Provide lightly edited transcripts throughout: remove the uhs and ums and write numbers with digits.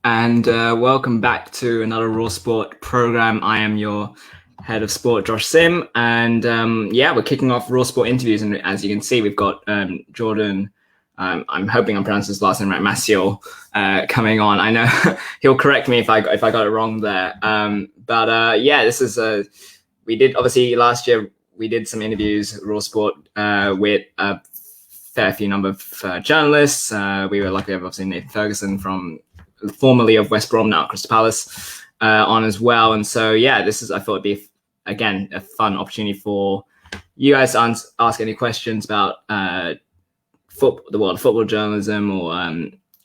And welcome back to another Raw Sport program. I am your head of sport, Josh Sim, and we're kicking off Raw Sport interviews. And as you can see, we've got Jordan. I'm hoping I'm pronouncing his last name right, Maciel, coming on. I know he'll correct me if I got it wrong there. This is we did obviously last year. We did some interviews, Raw Sport, with a fair few number of journalists. We were lucky to have obviously Nathan Ferguson formerly of West Brom, now Crystal Palace, on as well. And so, this is, I thought it'd be, again, a fun opportunity for you guys to ask any questions about the world of football journalism, or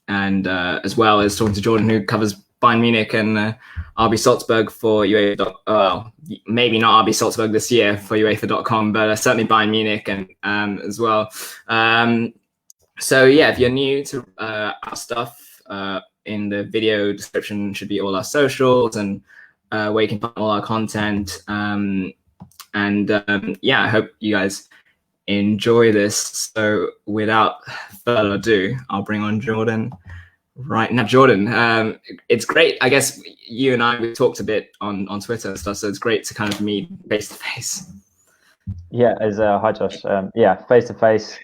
as well as talking to Jordan, who covers Bayern Munich and RB Salzburg for UEFA. Well, maybe not RB Salzburg this year for UEFA.com, but certainly Bayern Munich and as well. If you're new to our stuff, in the video description should be all our socials and where you can find all our content. I hope you guys enjoy this. So without further ado, I'll bring on Jordan right now. Jordan, it's great. I guess you and I, we talked a bit on Twitter and stuff, so it's great to kind of meet face to face. Yeah, hi Josh. Face to face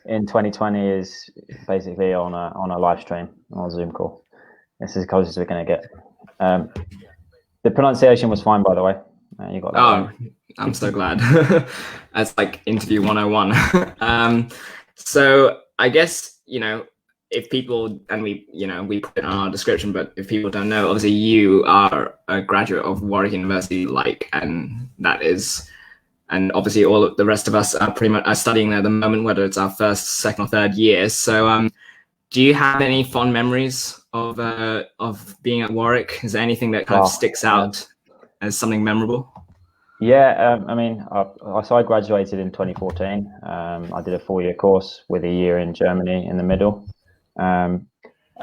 in 2020 is basically on a live stream, on a Zoom call. This is as close as we're going to get. The pronunciation was fine, by the way. You got that. Oh, right. I'm so glad. That's like interview 101. So I guess, if people, and we put it on our description, but if people don't know, obviously you are a graduate of Warwick University, and obviously all of the rest of us are pretty much studying there at the moment, whether it's our first, second or third year. So do you have any fond memories of being at Warwick? Is there anything that kind of sticks out as something memorable? Yeah, I graduated in 2014. I did a 4-year course with a year in Germany in the middle.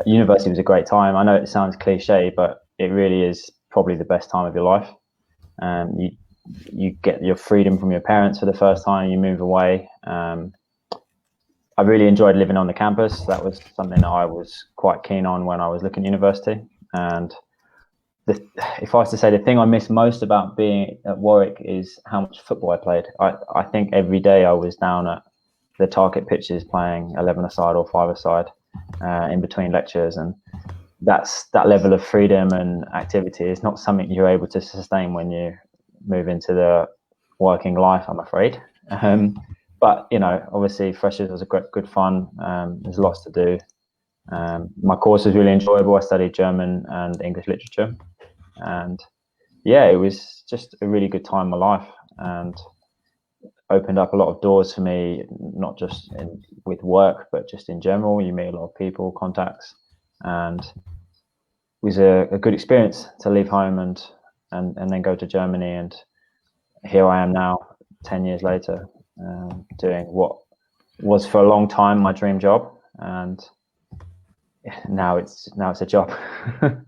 University was a great time. I know it sounds cliche, but it really is probably the best time of your life. You get your freedom from your parents for the first time. You move away. I really enjoyed living on the campus. That was something that I was quite keen on when I was looking at university. And if I was to say the thing I miss most about being at Warwick is how much football I played. I think every day I was down at the target pitches playing 11-a-side or 5-a-side in between lectures. And that level of freedom and activity is not something you're able to sustain when you move into the working life, I'm afraid. But obviously freshers was good fun. There's lots to do. My course was really enjoyable. I studied German and English literature, and it was just a really good time in my life, and opened up a lot of doors for me, not just with work, but just in general. You meet a lot of people, contacts, and it was a good experience to leave home and then go to Germany. And here I am now, 10 years later, doing what was for a long time my dream job, and now it's a job.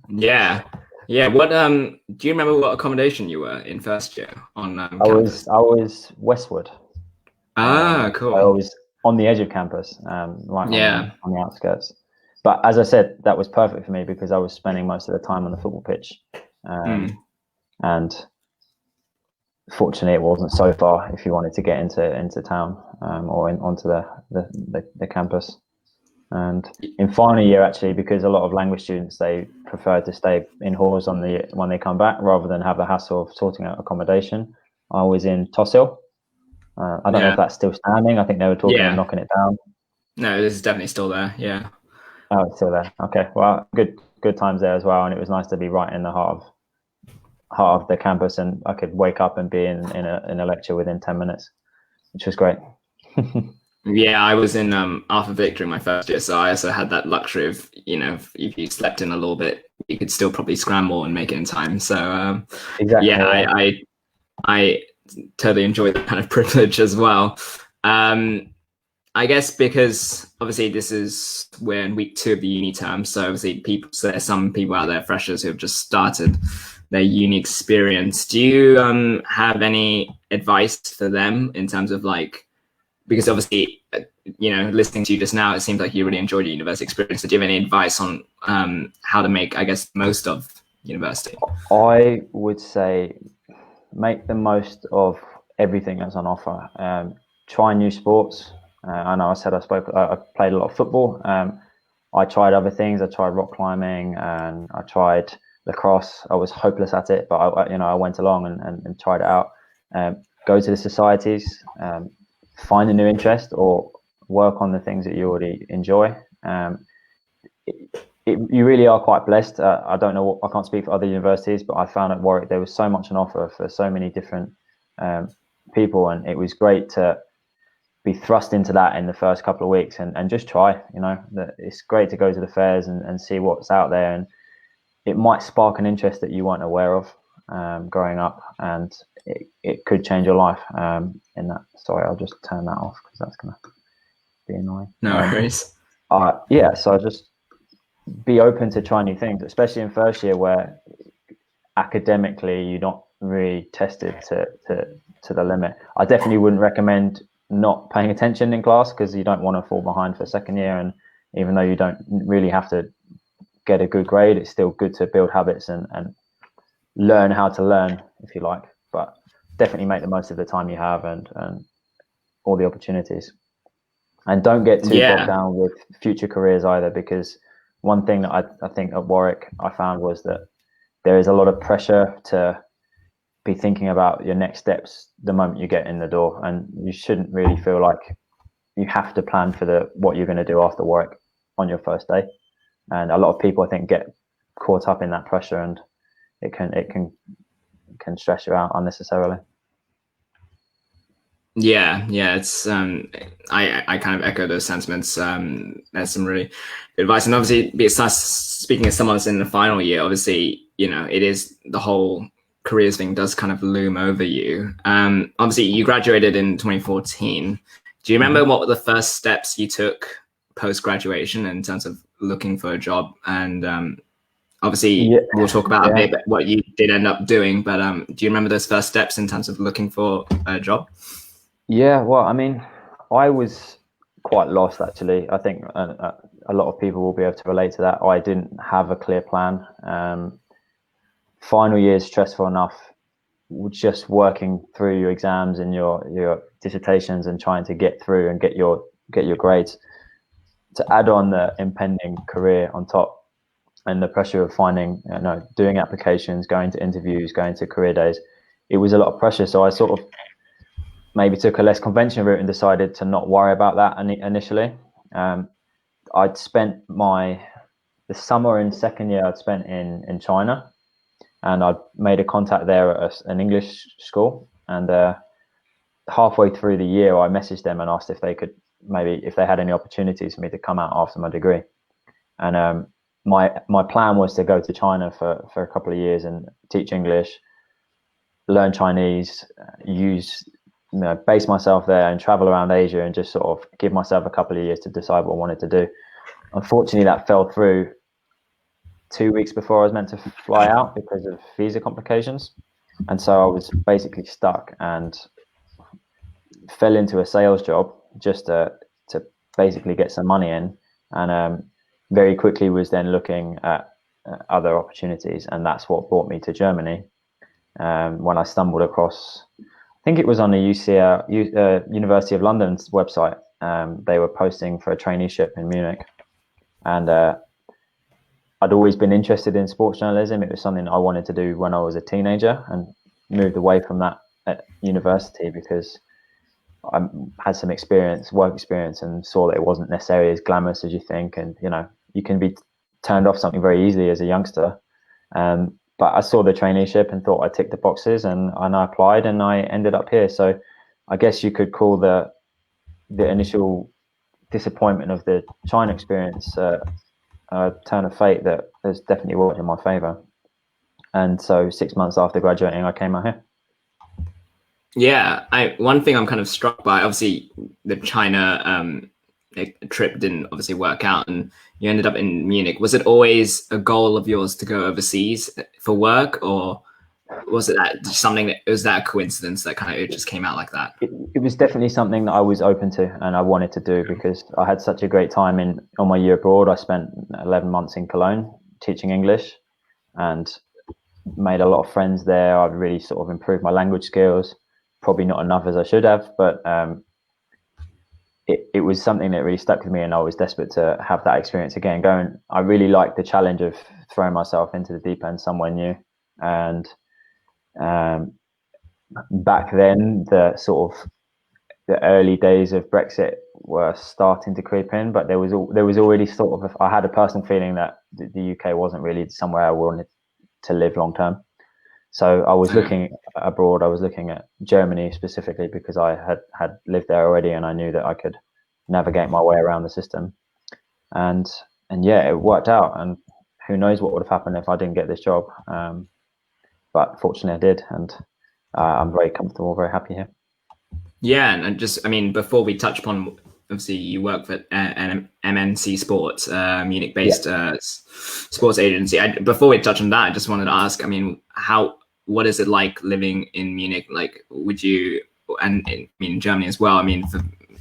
Yeah. What do you remember what accommodation you were in first year on campus? I was Westwood. Cool. I was on the edge of campus, on the outskirts. But as I said, that was perfect for me because I was spending most of the time on the football pitch, and fortunately, it wasn't so far if you wanted to get into town or onto the campus. And in final year, actually, because a lot of language students, they prefer to stay in halls when they come back rather than have the hassle of sorting out accommodation. I was in Tossil. I don't know if that's still standing. I think they were talking of knocking it down. No, this is definitely still there. Yeah. Oh, it's still there. Okay. Well, good times there as well, and it was nice to be right in the heart of the campus, and I could wake up and be in a lecture within 10 minutes, which was great. Yeah, I was in Alpha Vic during my first year, so I also had that luxury of, if you slept in a little bit, you could still probably scramble and make it in time. So exactly. Yeah, I totally enjoy that kind of privilege as well. I guess because obviously we're in week 2 of the uni term, so obviously there's some people out there, freshers, who have just started their uni experience. Do you have any advice for them in terms of because obviously, listening to you just now, it seems like you really enjoyed your university experience. So do you have any advice on how to make, I guess, most of university? I would say make the most of everything that's on offer. Try new sports. I know I said I played a lot of football. I tried other things. I tried rock climbing and I tried lacrosse. I was hopeless at it, but I went along and tried it out. Go to the societies, find a new interest or work on the things that you already enjoy. You really are quite blessed. I don't know, I can't speak for other universities, but I found at Warwick there was so much on offer for so many different people, and it was great to be thrust into that in the first couple of weeks and just try. It's great to go to the fairs and see what's out there, and it might spark an interest that you weren't aware of growing up, and it could change your life in that. Sorry, I'll just turn that off because that's going to be annoying. No worries. So just be open to try new things, especially in first year where academically you're not really tested to the limit. I definitely wouldn't recommend not paying attention in class because you don't want to fall behind for second year, and even though you don't really have to get a good grade, it's still good to build habits and learn how to learn, if you like. But definitely make the most of the time you have and all the opportunities, and don't get too bogged down with future careers either, because one thing that I think at Warwick I found was that there is a lot of pressure to be thinking about your next steps the moment you get in the door, and you shouldn't really feel like you have to plan for what you're going to do after Warwick on your first day. And a lot of people, I think, get caught up in that pressure, and it can stress you out unnecessarily. Yeah, it's I kind of echo those sentiments. There's some really good advice, and obviously, besides speaking as someone that's in the final year, obviously, it is the whole careers thing does kind of loom over you. Obviously, you graduated in 2014. Do you remember what were the first steps you took post graduation in terms of looking for a job? And obviously, we'll talk about a bit what you did end up doing. But do you remember those first steps in terms of looking for a job? Yeah, well, I mean, I was quite lost, actually. I think a lot of people will be able to relate to that. I didn't have a clear plan. Final year is stressful enough, just working through your exams and your dissertations and trying to get through and get your grades. To add on the impending career on top and the pressure of finding, doing applications, going to interviews, going to career days, it was a lot of pressure. So I sort of maybe took a less conventional route and decided to not worry about that initially. I'd spent the summer in second year I'd spent in China, and I'd made a contact there at an English school. And halfway through the year, I messaged them and asked if they had any opportunities for me to come out after my degree. And my plan was to go to China for a couple of years and teach English, learn Chinese, base myself there and travel around Asia and just sort of give myself a couple of years to decide what I wanted to do. Unfortunately, that fell through 2 weeks before I was meant to fly out because of visa complications. And so I was basically stuck and fell into a sales job just to basically get some money in. And very quickly was then looking at other opportunities. And that's what brought me to Germany. When I stumbled across, I think it was on the University of London's website. They were posting for a traineeship in Munich. And I'd always been interested in sports journalism. It was something I wanted to do when I was a teenager, and moved away from that at university because I had some work experience, and saw that it wasn't necessarily as glamorous as you think. And, you can be turned off something very easily as a youngster. But I saw the traineeship and thought I ticked the boxes, and I applied and I ended up here. So I guess you could call the initial disappointment of the China experience a turn of fate that has definitely worked in my favor. And so 6 months after graduating, I came out here. Yeah, one thing I'm kind of struck by, obviously the China trip didn't obviously work out and you ended up in Munich. Was it always a goal of yours to go overseas for work, or was it that something that was that a coincidence that kind of it just came out like that? It was definitely something that I was open to and I wanted to do because I had such a great time on my year abroad. I spent 11 months in Cologne teaching English and made a lot of friends there. I've really sort of improved my language skills, probably not enough as I should have, but it was something that really stuck with me, and I was desperate to have that experience again. I really liked the challenge of throwing myself into the deep end somewhere new. And back then, the early days of Brexit were starting to creep in, but there was already I had a personal feeling that the UK wasn't really somewhere I wanted to live long term. So I was looking abroad. I was looking at Germany specifically because I had lived there already, and I knew that I could navigate my way around the system. And yeah, it worked out. And who knows what would have happened if I didn't get this job? But fortunately, I did, and I'm very comfortable, very happy here. Yeah, and just before we touch upon, obviously you work for an MNC Sports, Munich-based sports agency. Before we touch on that, I just wanted to ask, what is it like living in Munich? Like, in Germany as well? For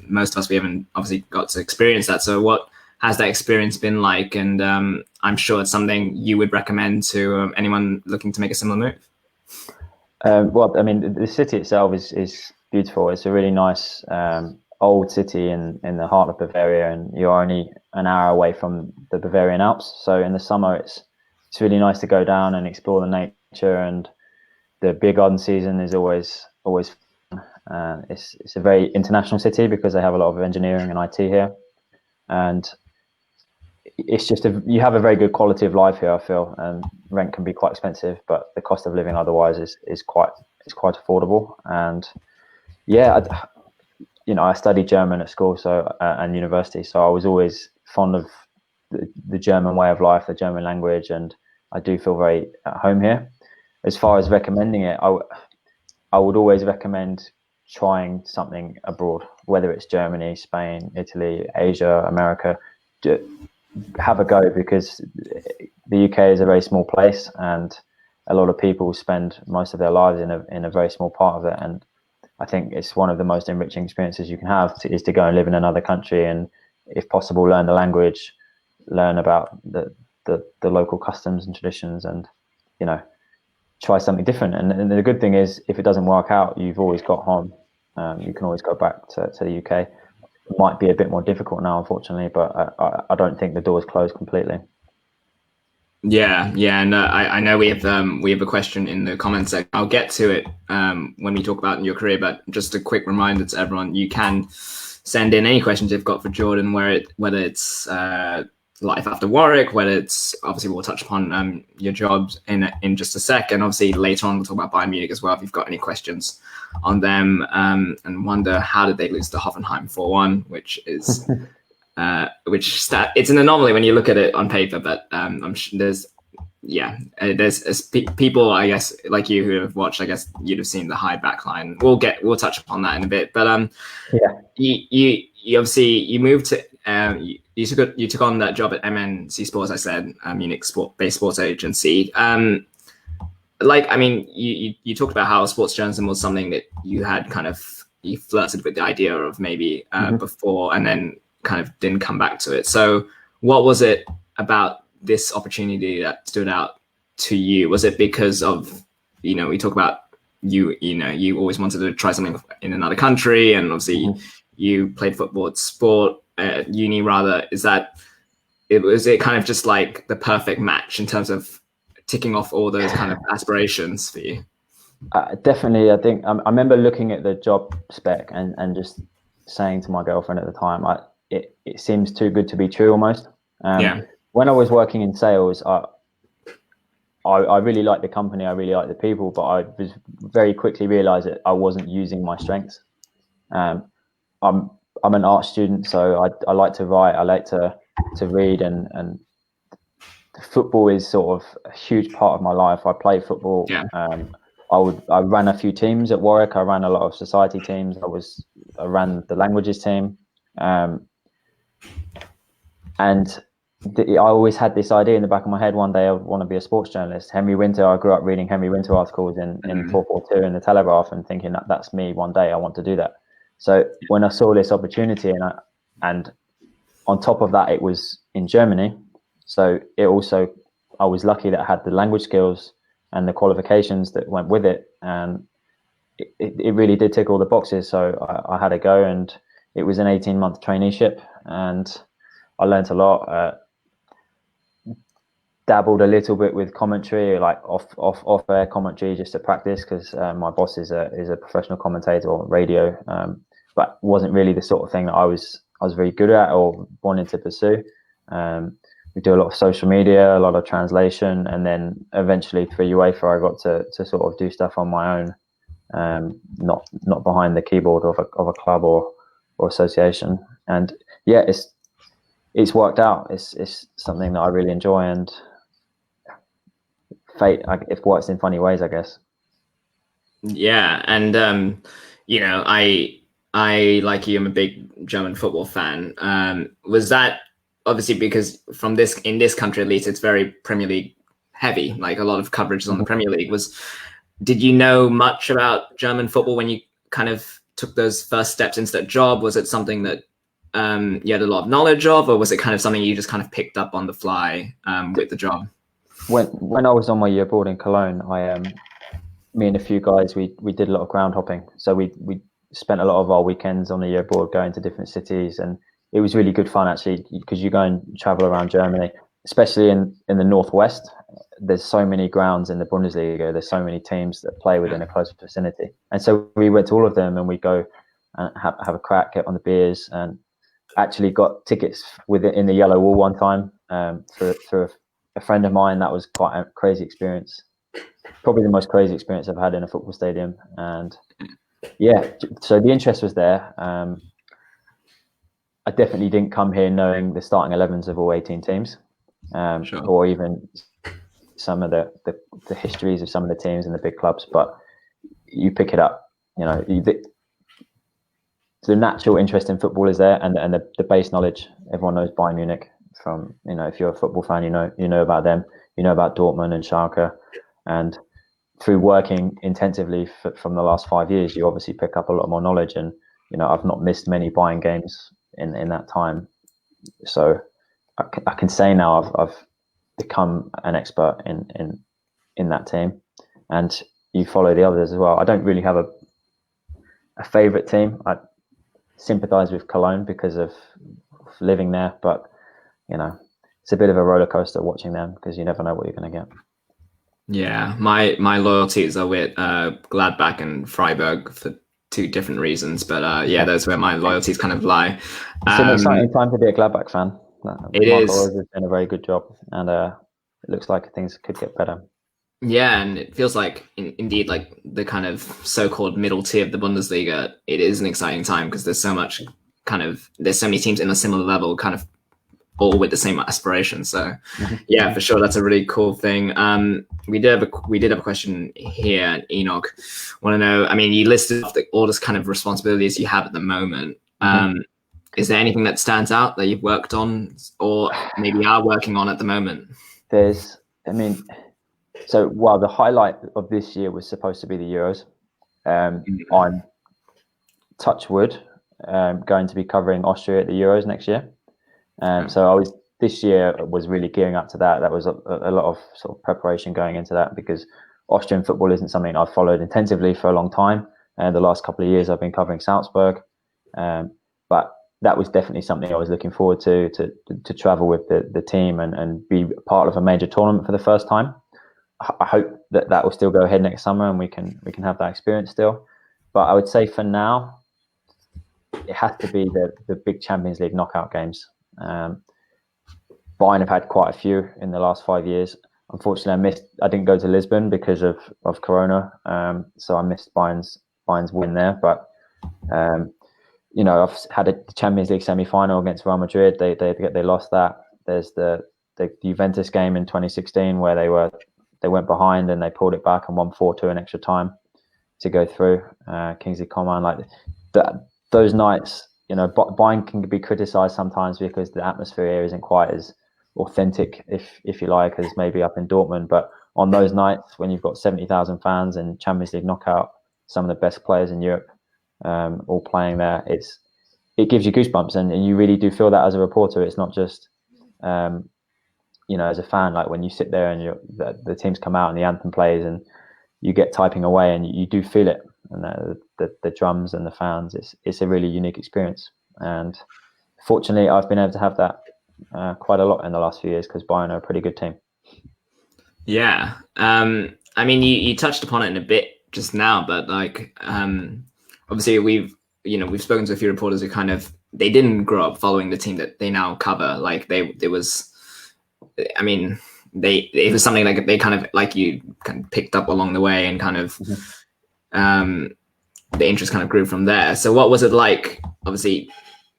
most of us, we haven't obviously got to experience that. So what has that experience been like? And I'm sure it's something you would recommend to anyone looking to make a similar move. The city itself is beautiful. It's a really nice old city in the heart of Bavaria, and you're only an hour away from the Bavarian Alps. So in the summer, it's really nice to go down and explore the nature, and the beer garden season is always fun. It's a very international city because they have a lot of engineering and IT here, and it's just you have a very good quality of life here, I feel, and rent can be quite expensive, but the cost of living otherwise is quite affordable. And yeah, I studied German at school, and university, so I was always fond of the German way of life, the German language, and I do feel very at home here. As far as recommending it, I would always recommend trying something abroad, whether it's Germany, Spain, Italy, Asia, America. Have a go, because the UK is a very small place, and a lot of people spend most of their lives in a very small part of it. And I think it's one of the most enriching experiences you can have is to go and live in another country, and if possible, learn the language, learn about the local customs and traditions, and try something different. And the good thing is, if it doesn't work out, you've always got home. You can always go back to the UK. It might be a bit more difficult now, unfortunately, but I don't think the door is closed completely. Yeah, and I know we have a question in the comments section. I'll get to it when we talk about your career, but just a quick reminder to everyone: you can send in any questions you've got for Jordan, whether it's life after Warwick, whether it's, obviously we'll touch upon your jobs in just a sec, and obviously later on we'll talk about Bayern Munich as well if you've got any questions on them, and wonder how did they lose to Hoffenheim 4-1, which is it's an anomaly when you look at it on paper, but I'm sure there's people, I guess, like you who have watched, I guess you'd have seen the high back line. We'll touch upon that in a bit, but you obviously you moved to you took on that job at MNC Sports, I said, Munich based sports agency. You talked about how sports journalism was something that you had you flirted with the idea of maybe before, and then kind of didn't come back to it. So what was it about this opportunity that stood out to you? Was it because of, we talk about you always wanted to try something in another country, and obviously you played football at uni rather. Was it kind of just like the perfect match in terms of ticking off all those kind of aspirations for you? Definitely. I think I remember looking at the job spec and just saying to my girlfriend at the time, it seems too good to be true almost. When I was working in sales, I really liked the company, I really liked the people, but I was very quickly realized that I wasn't using my strengths. I'm an art student, so I like to write, I like to read, and football is sort of a huge part of my life. I play football. I ran a few teams at Warwick. I ran a lot of society teams. I ran the languages team, and I always had this idea in the back of my head. One day I would want to be a sports journalist. Henry Winter, I grew up reading Henry Winter articles in 442 in the Telegraph and thinking that's me. One day I want to do that. So when I saw this opportunity and on top of that, it was in Germany. So it also, I was lucky that I had the language skills and the qualifications that went with it. And it really did tick all the boxes. So I had a go, and it was an 18-month traineeship, and I learned a lot. Dabbled a little bit with commentary, like off air commentary, just to practice, because my boss is a professional commentator on radio, but wasn't really the sort of thing that I was very good at or wanted to pursue. We do a lot of social media, a lot of translation, and then eventually for UEFA, I got to sort of do stuff on my own, not behind the keyboard of a club or association. And yeah, it's worked out. It's something that I really enjoy, and fate, it works in funny ways, I guess. Yeah, and I like you, I'm a big German football fan. Was that obviously because in this country at least, it's very Premier League heavy, like a lot of coverage is on the Premier League. Did you know much about German football when you kind of took those first steps into that job? Was it something that you had a lot of knowledge of, or was it kind of something you just kind of picked up on the fly with the job? When I was on my year abroad in Cologne, me and a few guys, we did a lot of ground hopping. So we spent a lot of our weekends on the year abroad going to different cities, and it was really good fun actually, because you go and travel around Germany, especially in the northwest. There's so many grounds in the Bundesliga. There's so many teams that play within a close vicinity, and so we went to all of them, and we go and have a crack, get on the beers, and actually got tickets in the Yellow Wall one time through a friend of mine. That was quite a crazy experience, probably the most crazy experience I've had in a football stadium. And yeah, so the interest was there. I definitely didn't come here knowing the starting 11s of all 18 teams, Sure. or even some of the histories of some of the teams in the big clubs. But you pick it up, the natural interest in football is there, and the base knowledge. Everyone knows Bayern Munich. From if you're a football fan, you know about them. You know about Dortmund and Schalke, and through working intensively from the last 5 years, you obviously pick up a lot more knowledge. And I've not missed many Bayern games in that time, so I can say now I've become an expert in that team. And you follow the others as well. I don't really have a favorite team. I sympathize with Cologne because of living there, but it's a bit of a roller coaster watching them, because you never know what you're going to get. Yeah, my loyalties are with Gladbach and Freiburg for two different reasons, but yeah, those where my loyalties kind of lie. It's an exciting time to be a Gladbach fan. It Marco is. Rose has done a very good job, and it looks like things could get better. Yeah, and it feels like indeed, like the kind of so-called middle tier of the Bundesliga, it is an exciting time because there's so many teams in a similar level, kind of all with the same aspirations. So yeah, for sure, that's a really cool thing. We did have a question here. Enoch, want to know, I mean, you listed off all this kind of responsibilities you have at the moment. Is there anything that stands out that you've worked on or maybe are working on at the moment? So while the highlight of this year was supposed to be the Euros, I'm, touch wood, going to be covering Austria at the Euros next year. So this year was really gearing up to that. That was a lot of sort of preparation going into that, because Austrian football isn't something I've followed intensively for a long time. And the last couple of years I've been covering Salzburg. But that was definitely something I was looking forward to travel with the team and be part of a major tournament for the first time. I hope that will still go ahead next summer and we can have that experience still. But I would say for now, it has to be the big Champions League knockout games. Bayern have had quite a few in the last 5 years. Unfortunately, I didn't go to Lisbon because of Corona, so I missed Bayern's win there. But I've had a Champions League semi-final against Real Madrid. They lost that. There's the Juventus game in 2016 where they went behind and they pulled it back and won 4-2 in extra time to go through. Kingsley Coman, like those nights. Bayern can be criticised sometimes because the atmosphere here isn't quite as authentic, if you like, as maybe up in Dortmund. But on those nights when you've got 70,000 fans and Champions League knockout, some of the best players in Europe all playing there, it gives you goosebumps, and you really do feel that as a reporter. It's not just as a fan, like when you sit there and the teams come out and the anthem plays and you get typing away and you do feel it, and the drums and the fans. It's a really unique experience, and fortunately I've been able to have that quite a lot in the last few years, because Bayern are a pretty good team. Yeah. I mean, you touched upon it in a bit just now, but like, obviously we've spoken to a few reporters who they didn't grow up following the team that they now cover. Like it was something like they like you picked up along the way, and the interest grew from there. So what was it like? Obviously,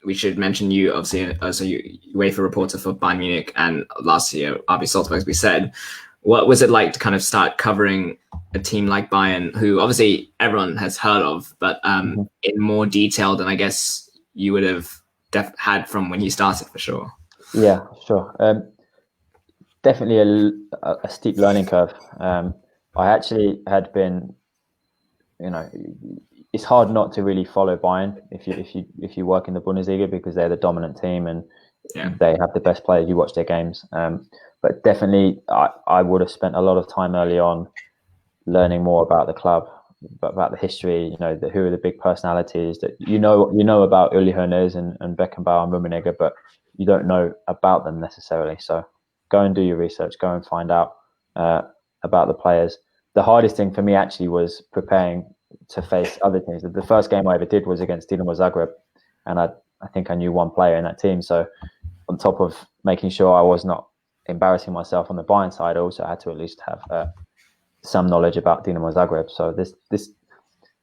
we should mention you, obviously, so you UEFA reporter for Bayern Munich, and last year RB Salzburg, as we said. What was it like to start covering a team like Bayern, who obviously everyone has heard of, but in more detail than I guess you would have had from when you started, for sure? Yeah, sure. Definitely a steep learning curve. I actually had been, it's hard not to really follow Bayern if you work in the Bundesliga, because they're the dominant team and they have the best players. You watch their games. But definitely, I would have spent a lot of time early on learning more about the club, about the history. Who are the big personalities that you know about Uli Hoeneß and Beckenbauer and Rummenigge, but you don't know about them necessarily. So go and do your research. Go and find out about the players. The hardest thing for me actually was preparing to face other teams. The first game I ever did was against Dinamo Zagreb, and I think I knew one player in that team. So on top of making sure I was not embarrassing myself on the Bayern side, I also had to at least have some knowledge about Dinamo Zagreb. So this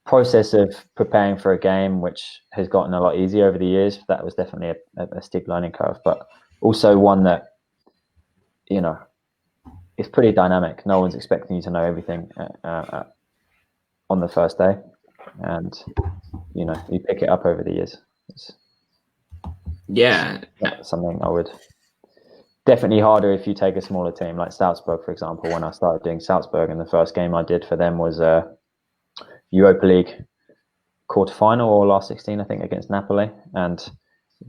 process of preparing for a game, which has gotten a lot easier over the years, that was definitely a steep learning curve, but also one that it's pretty dynamic. No one's expecting you to know everything on the first day, and you pick it up over the years. That's something I would definitely harder if you take a smaller team like Salzburg, for example. When I started doing Salzburg, and the first game I did for them was Europa League quarterfinal or last 16, I think, against Napoli, and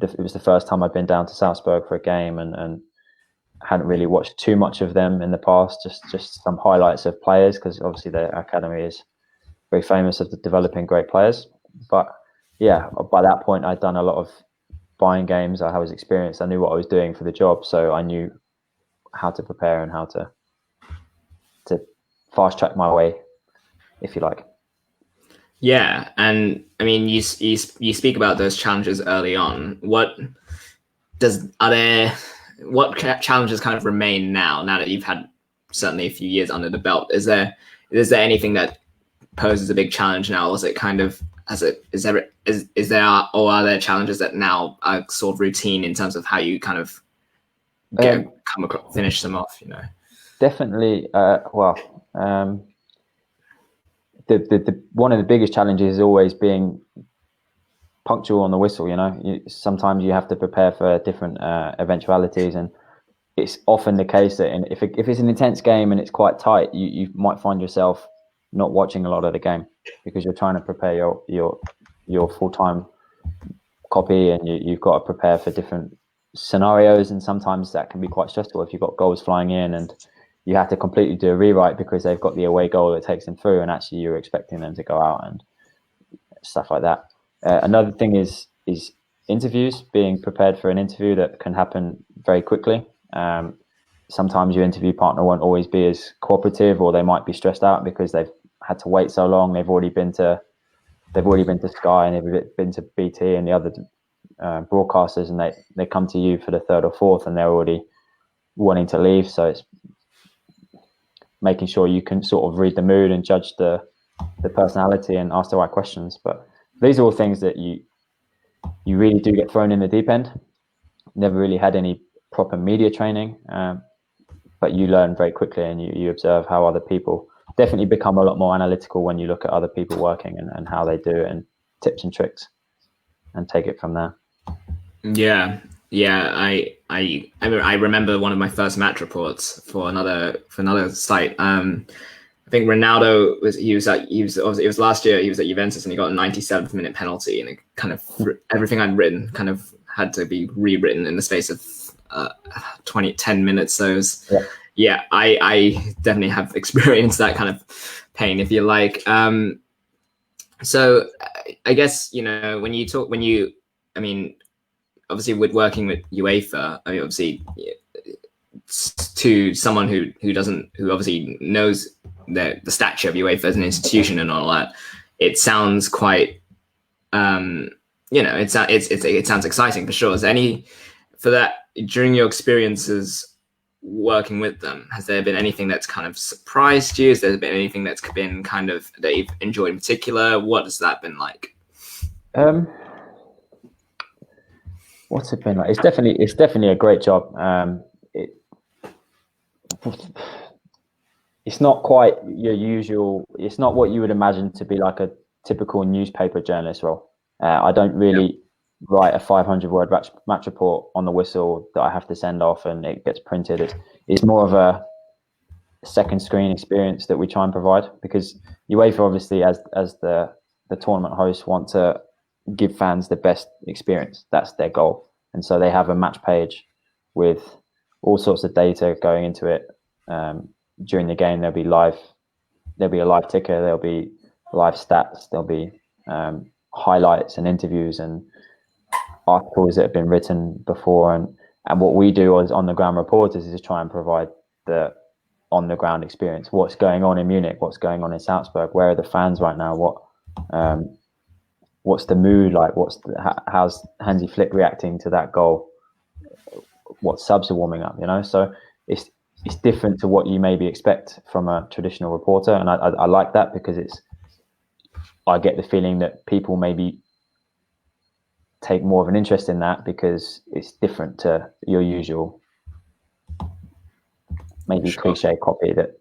it was the first time I'd been down to Salzburg for a game, and hadn't really watched too much of them in the past, just some highlights of players, because obviously their academy is very famous of developing great players. But yeah, by that point I'd done a lot of buying games. I was experienced. I knew what I was doing for the job, so I knew how to prepare and how to fast track my way, if you like. Yeah, and I mean, you speak about those challenges early on. What challenges remain now that you've had certainly a few years under the belt? Is there anything that poses a big challenge now? Or is it is there or are there challenges that now are sort of routine in terms of how you finish them off? Definitely. The one of the biggest challenges is always being punctual on the whistle. Sometimes you have to prepare for different eventualities, and it's often the case that if it's an intense game and it's quite tight, you might find yourself not watching a lot of the game because you're trying to prepare your full-time copy, and you've got to prepare for different scenarios, and sometimes that can be quite stressful if you've got goals flying in and you have to completely do a rewrite because they've got the away goal that takes them through, and actually you're expecting them to go out and stuff like that. Another thing is interviews, being prepared for an interview that can happen very quickly. Sometimes your interview partner won't always be as cooperative, or they might be stressed out because they've had to wait so long. They've already been to Sky, and they've been to BT and the other broadcasters, and they come to you for the third or fourth, and they're already wanting to leave. So it's making sure you can sort of read the mood and judge the personality and ask the right questions. But these are all things that you really do get thrown in the deep end. Never really had any proper media training, but you learn very quickly, and you observe how other people definitely become a lot more analytical when you look at other people working and how they do it, and tips and tricks, and take it from there. Yeah. Yeah, I remember one of my first match reports for another site. I think Ronaldo it was last year. He was at Juventus and he got a 97th minute penalty, and it kind of everything I'd written kind of had to be rewritten in the space of 10 minutes. So I definitely have experienced that kind of pain, if you like. So I guess, I mean, obviously with working with UEFA, I mean, obviously to someone who obviously knows the stature of UEFA as an institution and all that, it sounds quite, it sounds exciting for sure. Is there any, for that, during your experiences working with them, has there been anything that's kind of surprised you? Has there been anything that's been kind of that you've enjoyed in particular? What has that been like? What's it been like? It's definitely a great job. It's not quite your usual. It's not what you would imagine to be like a typical newspaper journalist role. I don't really write a 500-word match report on the whistle that I have to send off and it gets printed. It's more of a second screen experience that we try and provide, because UEFA obviously as the tournament hosts want to give fans the best experience. That's their goal. And so they have a match page with all sorts of data going into it. During the game, there'll be a live ticker, there'll be live stats, there'll be highlights and interviews and articles that have been written before. And what we do as on the ground reporters is try and provide the on the ground experience. What's going on in Munich? What's going on in Salzburg? Where are the fans right now? What's the mood like? How's Hansi Flick reacting to that goal? What subs are warming up? So it's different to what you maybe expect from a traditional reporter, and I like that, because I get the feeling that people maybe take more of an interest in that because it's different to your usual maybe cliche copy that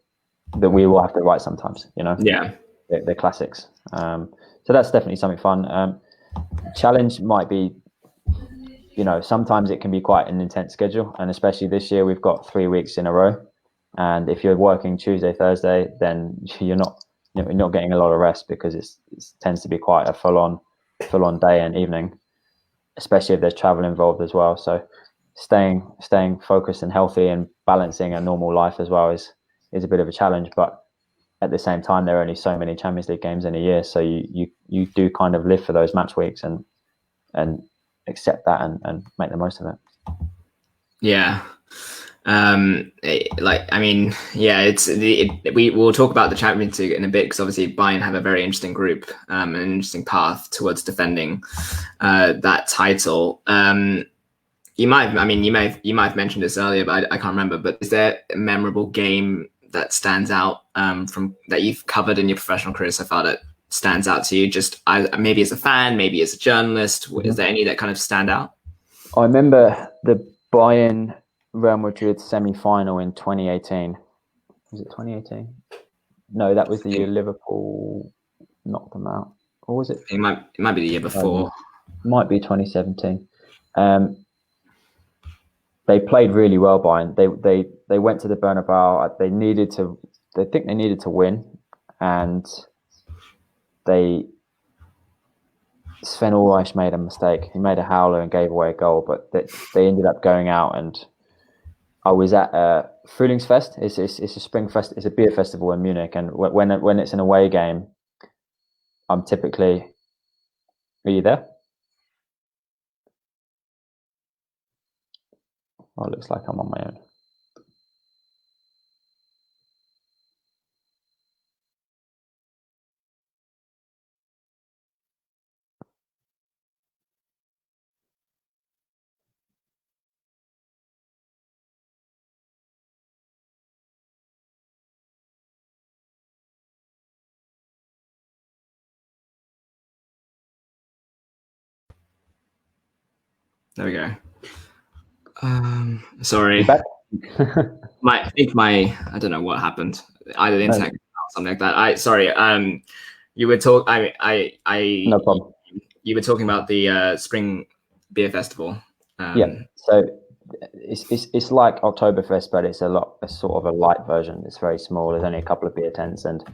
we will have to write sometimes. The classics. So that's definitely something fun. Challenge might be, sometimes it can be quite an intense schedule, and especially this year we've got 3 weeks in a row, and if you're working Tuesday, Thursday, then you're not getting a lot of rest, because it tends to be quite a full on day and evening, especially if there's travel involved as well. So staying focused and healthy and balancing a normal life as well is a bit of a challenge. But at the same time, there are only so many Champions League games in a year, so you do kind of live for those match weeks and accept that and make the most of it. Yeah. We will talk about the Champions League in a bit, because obviously Bayern have a very interesting group, an interesting path towards defending that title. You might have mentioned this earlier, but I can't remember. But is there a memorable game that stands out from that you've covered in your professional career so far that stands out to you? Just maybe as a fan, maybe as a journalist. Is there any that kind of stand out? I remember the Bayern Real Madrid semi-final in 2018. Was it 2018? No, that was the year Liverpool knocked them out. Or was it? It might be the year before. Might be 2017. They played really well, Bayern. They went to the Bernabeu. They needed to win, and Sven Ulreich made a mistake. He made a howler and gave away a goal, but they ended up going out. And I was at Frühlingsfest. It's a spring fest. It's a beer festival in Munich, and when it's an away game, I'm typically. Are you there? Oh, it looks like I'm on my own. There we go. Sorry. I don't know what happened. Either the internet or something like that. You were No problem. You were talking about the spring beer festival. So it's like Oktoberfest, but it's sort of a light version. It's very small. There's only a couple of beer tents, and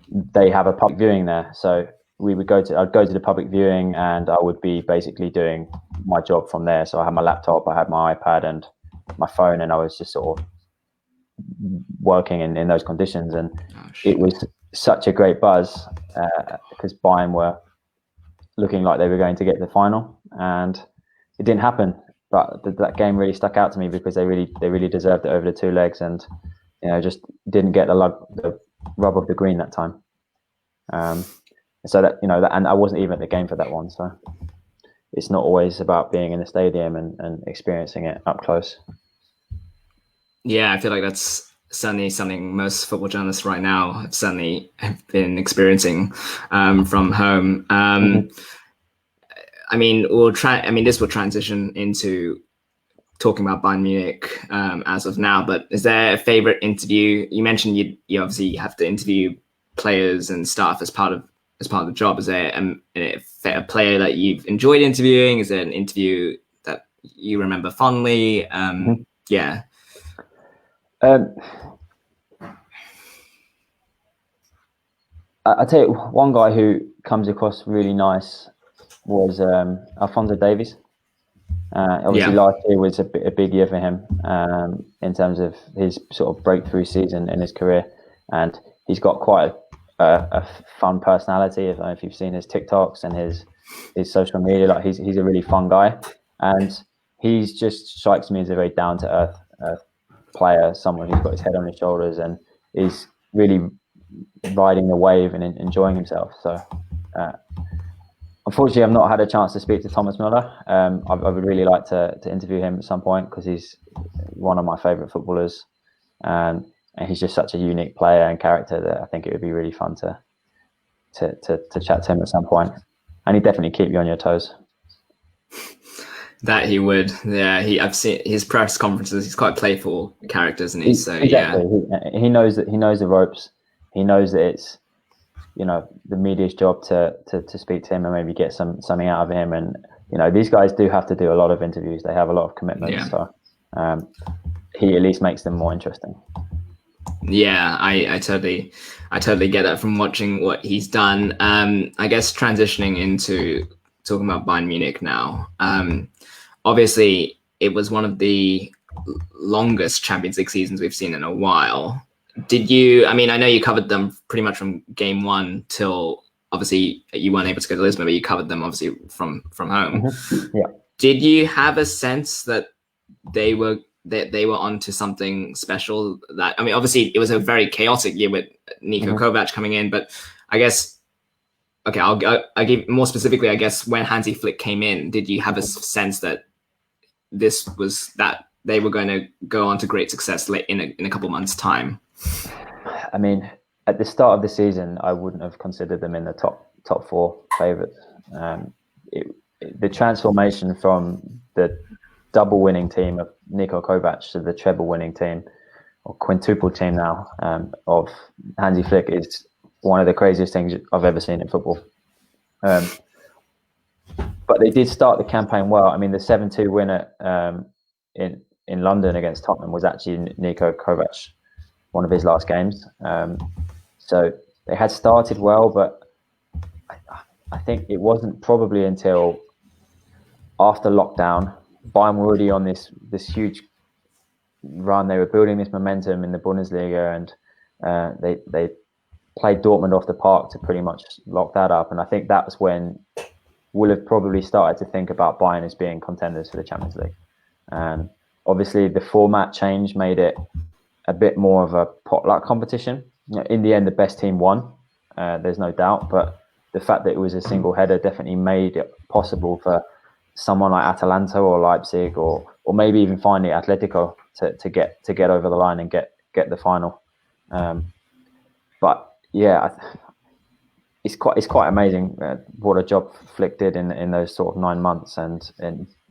they have a public viewing there. So I'd go to the public viewing, and I would be basically doing my job from there. So I had my laptop, I had my iPad and my phone, and I was just sort of working in those conditions. And it was such a great buzz because Bayern were looking like they were going to get to the final, and it didn't happen. But that game really stuck out to me because they really deserved it over the two legs, and just didn't get the rub of the green that time. So that and I wasn't even at the game for that one. So it's not always about being in the stadium and experiencing it up close. Yeah, I feel like that's certainly something most football journalists right now have been experiencing from home. I mean, this will transition into talking about Bayern Munich as of now. But is there a favorite interview? You mentioned you obviously have to interview players and staff as part of the job. Is there a player that you've enjoyed interviewing? Is there an interview that you remember fondly? Yeah. I tell you, one guy who comes across really nice was Alphonso Davies. Obviously, last year was a big year for him in terms of his sort of breakthrough season in his career, and he's got quite a fun personality. I don't know if you've seen his TikToks and his social media. Like he's a really fun guy, and he's just strikes me as a very down to earth player, someone who's got his head on his shoulders and is really riding the wave and enjoying himself. So. Unfortunately, I've not had a chance to speak to Thomas Müller. I would really like to interview him at some point because he's one of my favourite footballers, and he's just such a unique player and character that I think it would be really fun to chat to him at some point. And he'd definitely keep you on your toes. That he would, yeah. I've seen his press conferences. He's quite a playful character, isn't he? So exactly. Yeah, he knows the ropes. He knows that it's the media's job to speak to him and maybe get something out of him. And these guys do have to do a lot of interviews. They have a lot of commitments. So he at least makes them more interesting. Yeah, I totally get that from watching what he's done. I guess transitioning into talking about Bayern Munich now. Obviously, it was one of the longest Champions League seasons we've seen in a while. Did you? I mean, I know you covered them pretty much from game one till obviously you weren't able to go to Lisbon, but you covered them obviously from home. Yeah. Did you have a sense that they were onto something special? That I mean, obviously it was a very chaotic year with Niko Kovac coming in, but I guess I'll give more specifically. I guess when Hansi Flick came in, did you have a sense that this was that they were going to go on to great success in a couple months' time? I mean, at the start of the season, I wouldn't have considered them in the top four favourites. The transformation from the double winning team of Niko Kovac to the treble winning team, or quintuple team now, of Hansi Flick is one of the craziest things I've ever seen in football. But they did start the campaign well. I mean, the 7-2 win in London against Tottenham was actually Niko Kovac, one of his last games. So they had started well, but I think it wasn't probably until after lockdown, Bayern were already on this huge run. They were building this momentum in the Bundesliga, and they played Dortmund off the park to pretty much lock that up. And I think that was when we'll have probably started to think about Bayern as being contenders for the Champions League. Obviously, the format change made it a bit more of a potluck competition. In the end, the best team won. There's no doubt. But the fact that it was a single header definitely made it possible for someone like Atalanta or Leipzig or maybe even finally Atletico to get over the line and get the final. But yeah, it's quite amazing what a job Flick did in those sort of 9 months, and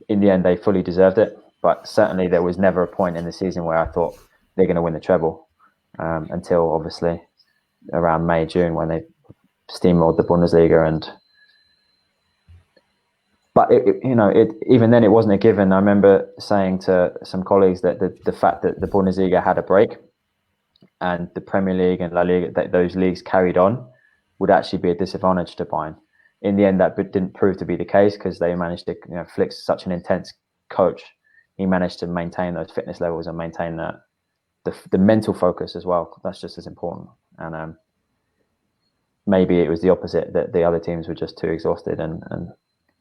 in the end they fully deserved it. But certainly there was never a point in the season where I thought they're going to win the treble, until obviously around May, June when they steamrolled the Bundesliga and but even then, it wasn't a given. I remember saying to some colleagues that the fact that the Bundesliga had a break and the Premier League and La Liga, that those leagues carried on, would actually be a disadvantage to Bayern. In the end, that didn't prove to be the case because they managed to, Flick's such an intense coach. He managed to maintain those fitness levels and maintain the mental focus as well. That's just as important. And maybe it was the opposite, that the other teams were just too exhausted and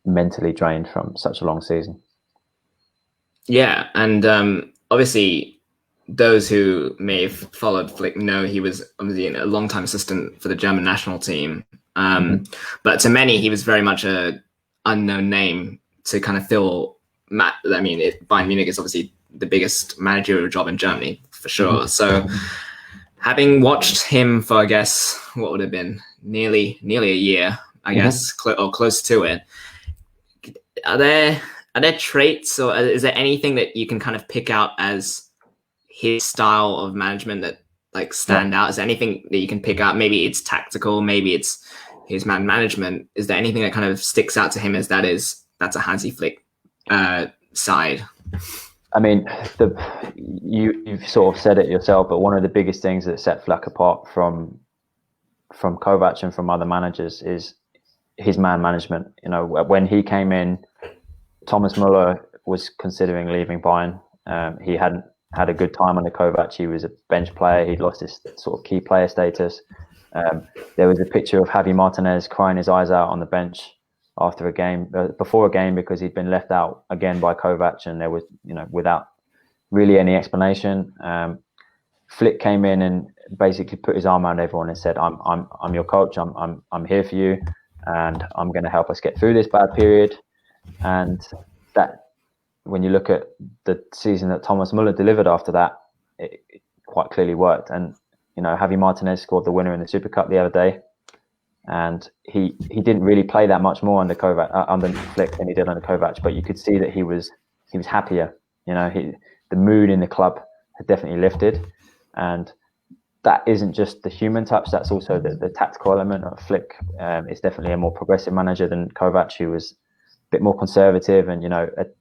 mentally drained from such a long season. Yeah, and obviously those who may have followed Flick know he was obviously a long-time assistant for the German national team. But to many, he was very much a unknown name to kind of fill. Bayern Munich is obviously the biggest managerial job in Germany for sure. So having watched him for, I guess, what would have been nearly a year, I guess, or close to it, are there traits, or is there anything that you can kind of pick out as his style of management that like stand out? Is there anything that you can pick out? Maybe it's tactical, maybe it's his man management. Is there anything that kind of sticks out to him as that's a Hansi Flick side? I mean, you've sort of said it yourself, but one of the biggest things that set Flick apart from Kovac and from other managers is his man management. When he came in, Thomas Muller was considering leaving Bayern. He hadn't had a good time under Kovac. He was a bench player. He'd lost his sort of key player status. There was a picture of Javi Martinez crying his eyes out on the bench after a game, before a game, because he'd been left out again by Kovac, and there was, without really any explanation. Flick came in and basically put his arm around everyone and said, "I'm your coach. I'm here for you, and I'm going to help us get through this bad period." And that, when you look at the season that Thomas Muller delivered after that, it quite clearly worked. And Javi Martinez scored the winner in the Super Cup the other day, and he didn't really play that much more under Flick than he did under Kovac, but you could see that he was happier. The mood in the club had definitely lifted, and that isn't just the human touch, that's also the tactical element of Flick. Is definitely a more progressive manager than Kovac, who was a bit more conservative and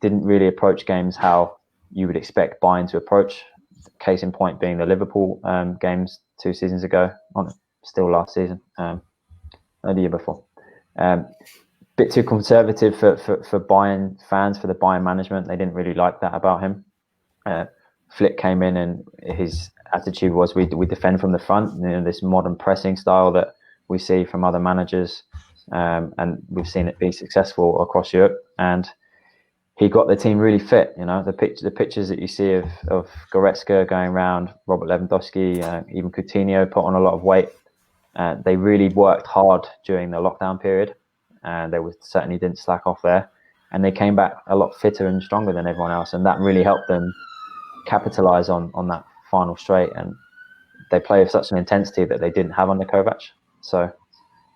didn't really approach games how you would expect Bayern to approach. Case in point being the Liverpool games 2 seasons ago, still last season, the year before. Bit too conservative for Bayern fans, for the Bayern management. They didn't really like that about him. Flick came in and his attitude was we defend from the front, this modern pressing style that we see from other managers, and we've seen it be successful across Europe. And he got the team really fit. The pictures that you see of Goretzka going around, Robert Lewandowski, even Coutinho put on a lot of weight. They really worked hard during the lockdown period, and they certainly didn't slack off there. And they came back a lot fitter and stronger than everyone else, and that really helped them capitalize on that final straight. And they play with such an intensity that they didn't have under Kovac. So,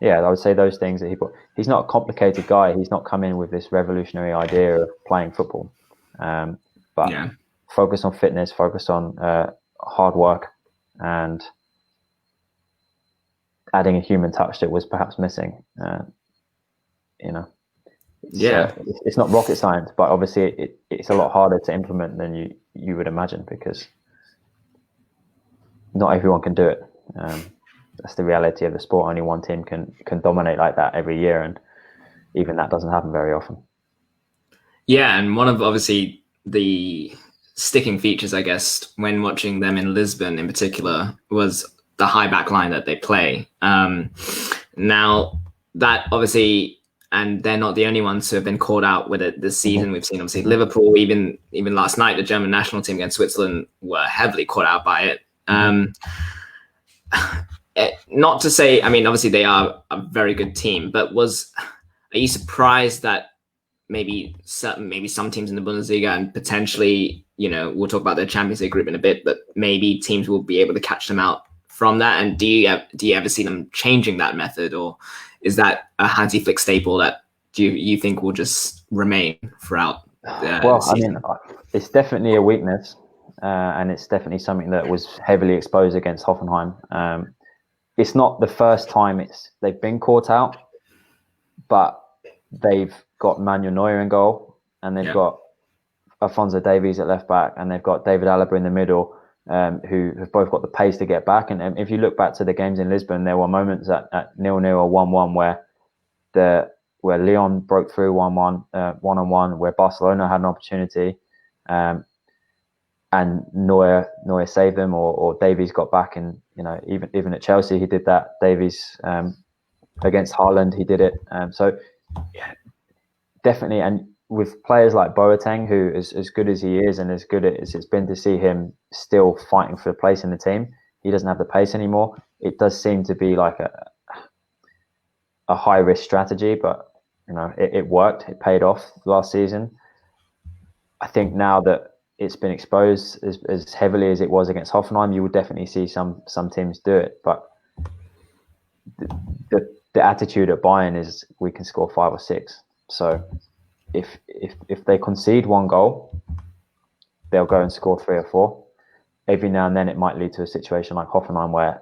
yeah, I would say those things that he's not a complicated guy. He's not come in with this revolutionary idea of playing football. But focus on fitness, focus on hard work, and adding a human touch that was perhaps missing. It's not rocket science, but obviously it's a lot harder to implement than you would imagine, because not everyone can do it. That's the reality of the sport. Only one team can dominate like that every year, and even that doesn't happen very often. Yeah, and one of obviously the sticking features, I guess, when watching them in Lisbon in particular, was the high back line that they play. Now that obviously, and they're not the only ones who have been caught out with it this season. We've seen obviously Liverpool, even last night, the German national team against Switzerland were heavily caught out by it. Not to say, obviously they are a very good team, but are you surprised that maybe some teams in the Bundesliga, and potentially, we'll talk about the Champions League group in a bit, but maybe teams will be able to catch them out from that? And do you ever see them changing that method, or is that a Hansi Flick staple that you think will just remain throughout? It's definitely a weakness, and it's definitely something that was heavily exposed against Hoffenheim. It's not the first time they've been caught out, but they've got Manuel Neuer in goal, and they've got Alphonso Davies at left back, and they've got David Alaba in the middle, who have both got the pace to get back. And if you look back to the games in Lisbon, there were moments at 0-0 or 1-1 where Leon broke through 1-1, 1-on-1, where Barcelona had an opportunity, and Neuer saved them, or Davies got back. And even at Chelsea, he did that. Davies against Haaland, he did it. So definitely, and with players like Boateng, who is as good as he is and as good as it's been to see him still fighting for a place in the team, he doesn't have the pace anymore. It does seem to be like a high risk strategy, but it worked. It paid off last season. I think now that it's been exposed as heavily as it was against Hoffenheim, you would definitely see some teams do it. But the attitude at Bayern is we can score 5 or 6. So if they concede 1 goal, they'll go and score 3 or 4. Every now and then it might lead to a situation like Hoffenheim where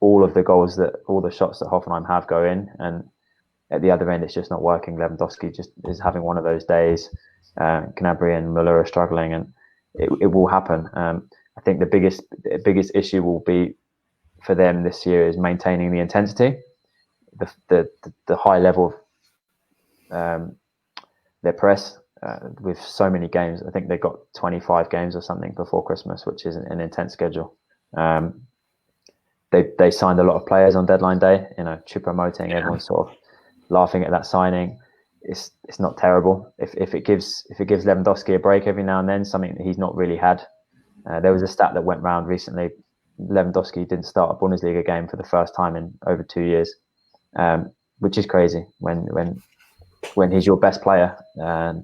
all the shots that Hoffenheim have go in, and at the other end it's just not working. Lewandowski just is having one of those days. Gnabry and Müller are struggling, and it will happen. I think the biggest issue will be for them this year is maintaining the intensity, the high level of their press with so many games. I think they've got 25 games or something before Christmas, which is an intense schedule. They signed a lot of players on deadline day. Choupo-Moting, everyone's sort of laughing at that signing. It's not terrible. If it gives Lewandowski a break every now and then, something that he's not really had. There was a stat that went round recently. Lewandowski didn't start a Bundesliga game for the first time in over 2 years, which is crazy. When he's your best player,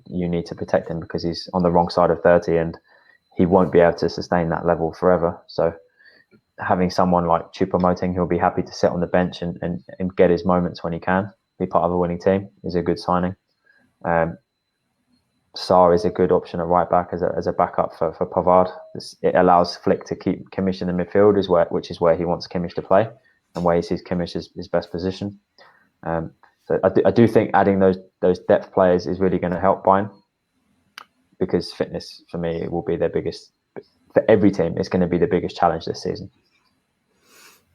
you need to protect him because he's on the wrong side of 30 and he won't be able to sustain that level forever. So having someone like Choupo-Moting who'll be happy to sit on the bench and get his moments when he can, be part of a winning team, is a good signing. Sarr is a good option at right back as a backup for Pavard. It allows Flick to keep Kimmich in the midfield, which is where he wants Kimmich to play and where he sees Kimmich as his best position. So I do think adding those depth players is really going to help Bayern, because fitness for me will be their biggest, for every team, it's going to be the biggest challenge this season.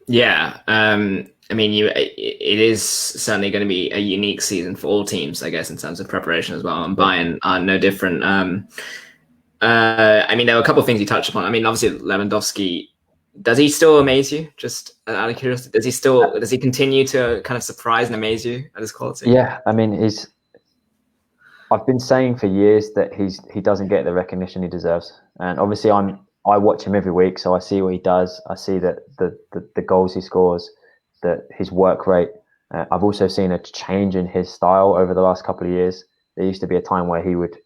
Yeah, it is certainly going to be a unique season for all teams, I guess, in terms of preparation as well. And Bayern are no different. There were a couple of things you touched upon. Obviously Lewandowski, does he still amaze you? Just out of curiosity, does he continue to kind of surprise and amaze you at his quality? Yeah, I've been saying for years that he doesn't get the recognition he deserves, and obviously I watch him every week, so I see what he does. I see that the goals he scores, that his work rate. I've also seen a change in his style over the last couple of years. There used to be a time where he would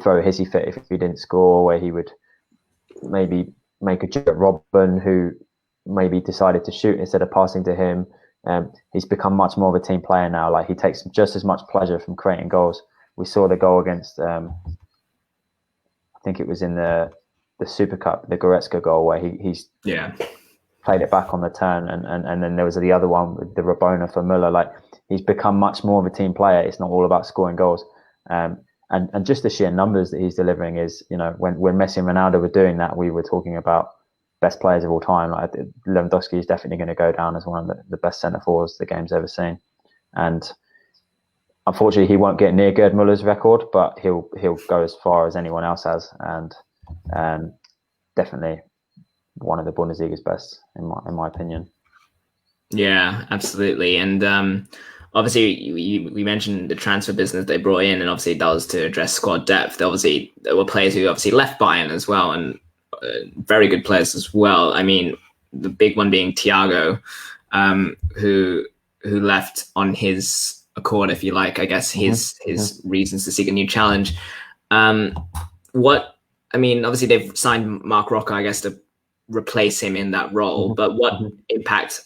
throw a hissy fit if he didn't score, where he would maybe make a joke at Robben, who maybe decided to shoot instead of passing to him. He's become much more of a team player now. Like, he takes just as much pleasure from creating goals. We saw the goal against, I think it was in the Super Cup, the Goretzka goal, where he's played it back on the turn, and then there was the other one with the Rabona for Müller. Like, he's become much more of a team player. It's not all about scoring goals. And just the sheer numbers that he's delivering is, when Messi and Ronaldo were doing that, we were talking about best players of all time. Like, Lewandowski is definitely going to go down as one of the best centre forwards the game's ever seen. And unfortunately, he won't get near Gerd Muller's record, but he'll go as far as anyone else has, and definitely one of the Bundesliga's best in my opinion. Yeah, absolutely. And obviously, we mentioned the transfer business they brought in, and obviously it does to address squad depth. Obviously, there were players who obviously left Bayern as well, and very good players as well. The big one being Thiago, who left on his accord, if you like. I guess his reasons to seek a new challenge. Obviously they've signed Mark Roca, I guess, to replace him in that role. But what impact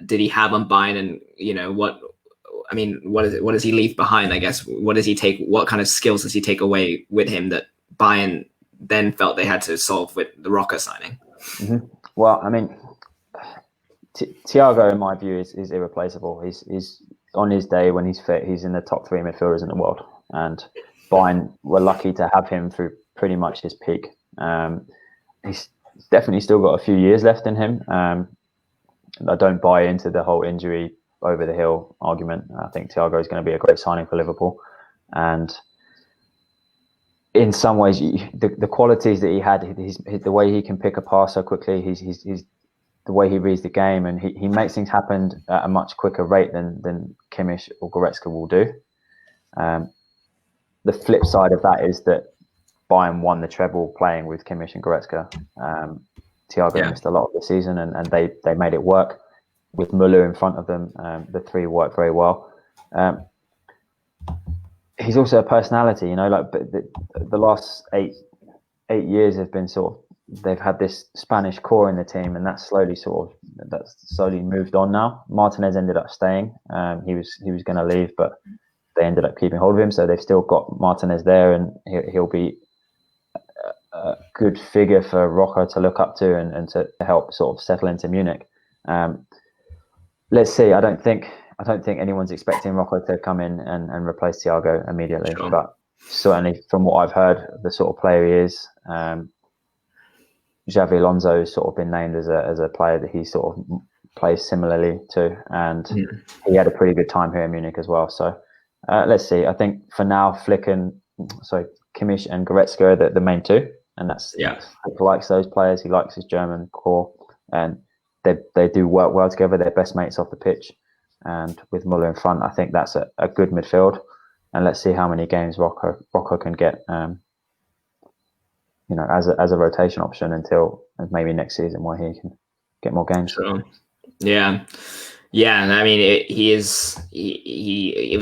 did he have on Bayern? And what does he leave behind? I guess, what does he take? What kind of skills does he take away with him that Bayern then felt they had to solve with the Roca signing? Well, Thiago, in my view, is irreplaceable. He's on his day when he's fit, he's in the top 3 midfielders in the world. And Bayern were lucky to have him through pretty much his peak. He's definitely still got a few years left in him. I don't buy into the whole injury over the hill argument. I think Thiago is going to be a great signing for Liverpool. And in some ways, the qualities that he had, the way he can pick a pass so quickly, he's the way he reads the game, and he makes things happen at a much quicker rate than Kimmich or Goretzka will do. The flip side of that is that Bayern won the treble playing with Kimmich and Goretzka. Thiago missed a lot of the season, and they made it work with Müller in front of them. The three worked very well. He's also a personality, like the last eight years have been they've had this Spanish core in the team, and that's slowly moved on now. Martinez ended up staying. He was going to leave, but they ended up keeping hold of him. So they've still got Martinez there, and he'll be a good figure for Rocco to look up to and to help settle into Munich. Let's see. I don't think anyone's expecting Rocco to come in and replace Thiago immediately. Sure. But certainly from what I've heard, the sort of player he is, Xavi Alonso has been named as a player that he plays similarly to, and he had a pretty good time here in Munich as well. So let's see. I think for now, Kimmich and Goretzka are the main two, and that's he likes those players. He likes his German core, and they do work well together. They're best mates off the pitch, and with Müller in front, I think that's a good midfield. And let's see how many games Rocco can get. As a rotation option until maybe next season where he can get more games. Sure. Yeah. And I mean, he was